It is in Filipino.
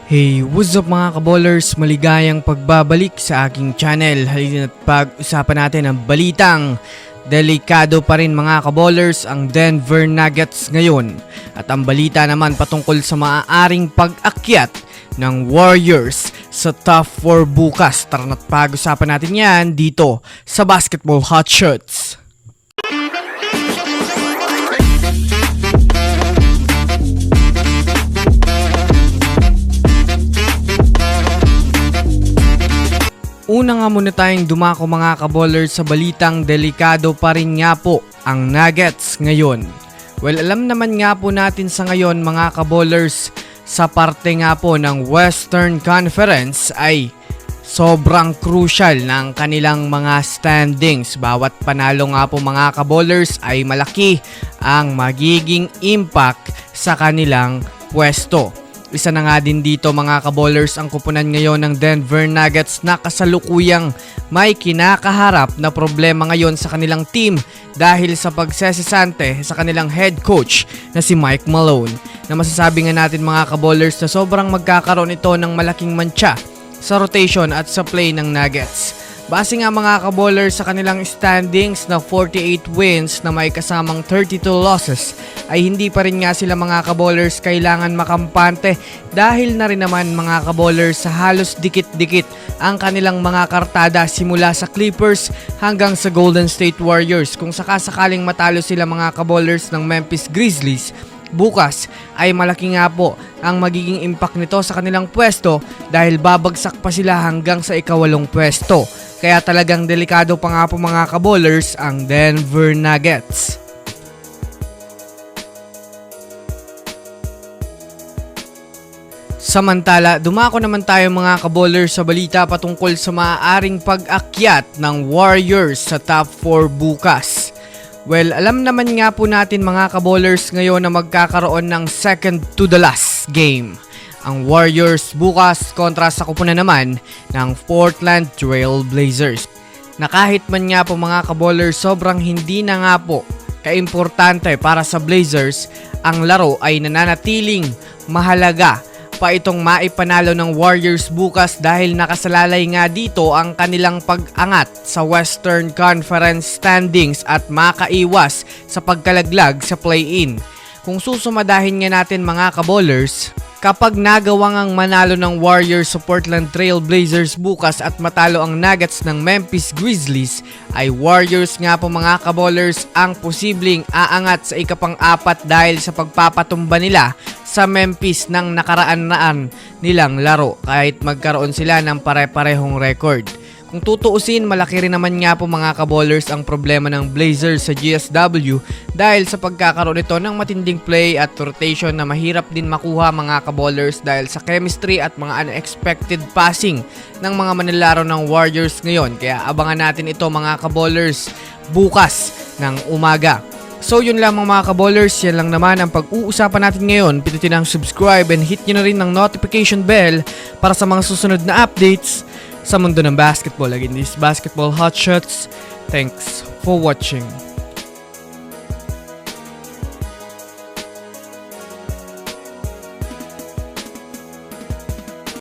Hey, what's up mga kaballers? Maligayang pagbabalik sa aking channel. Halina't pag-usapan natin ang balitang delikado pa rin mga kaballers ang Denver Nuggets ngayon. At ang balita naman patungkol sa maaaring pag-akyat ng Warriors sa top 4 bukas. Tara na't pag-usapan natin yan dito sa Basketball Hotshots. Una nga muna tayong dumako mga kaballers sa balitang delikado pa rin nga po ang Nuggets ngayon. Well, alam naman nga po natin sa ngayon mga kaballers, sa parte nga po ng Western Conference ay sobrang crucial ng kanilang mga standings. Bawat panalo nga po mga kaballers ay malaki ang magiging impact sa kanilang pwesto. Isa na nga din dito mga kaballers ang kupunan ngayon ng Denver Nuggets na kasalukuyang may kinakaharap na problema ngayon sa kanilang team dahil sa pagsesesante sa kanilang head coach na si Mike Malone. Na masasabi nga natin mga kaballers na sobrang magkakaroon ito ng malaking mantsa sa rotation at sa play ng Nuggets. Base nga mga kaballers sa kanilang standings na 48 wins na may kasamang 32 losses ay hindi pa rin nga sila mga kaballers kailangan makampante dahil na rin naman mga kaballers sa halos dikit-dikit ang kanilang mga kartada simula sa Clippers hanggang sa Golden State Warriors. Kung sakasakaling matalo sila mga kaballers ng Memphis Grizzlies bukas ay malaki nga po ang magiging impact nito sa kanilang pwesto dahil babagsak pa sila hanggang sa ika-8 pwesto. Kaya talagang delikado pa nga po mga kaballers ang Denver Nuggets. Samantala, dumako naman tayo mga kaballers sa balita patungkol sa maaaring pag-akyat ng Warriors sa top 4 bukas. Well, alam naman nga po natin mga kaballers ngayon na magkakaroon ng second to the last game ang Warriors bukas kontra sa kupunan naman ng Portland Trail Blazers. Na kahit man nga po mga kaballers sobrang hindi na nga po kaimportante para sa Blazers, ang laro ay nananatiling mahalaga pa itong maipanalo ng Warriors bukas dahil nakasalalay nga dito ang kanilang pag-angat sa Western Conference standings at makaiwas sa pagkalaglag sa play-in. Kung susumadahin nga natin mga kaballers, kapag nagawa ngang manalo ng Warriors sa Portland Trail Blazers bukas at matalo ang Nuggets ng Memphis Grizzlies, ay Warriors nga po mga kaballers ang posibleng aangat sa ikapang-4 dahil sa pagpapatumba nila sa Memphis ng nakaraan-raan nilang laro kahit magkaroon sila ng pare-parehong record. Kung tutuusin, malaki rin naman nga po mga kaballers ang problema ng Blazers sa GSW dahil sa pagkakaroon nito ng matinding play at rotation na mahirap din makuha mga kaballers dahil sa chemistry at mga unexpected passing ng mga manlalaro ng Warriors ngayon. Kaya abangan natin ito mga kaballers bukas ng umaga. So yun lamang mga kaballers, yan lang naman ang pag-uusapan natin ngayon. Pindutin ang subscribe and hit nyo na rin ang notification bell para sa mga susunod na updates sa mundo ng basketball. Again, this is Basketball Hotshots. Thanks for watching.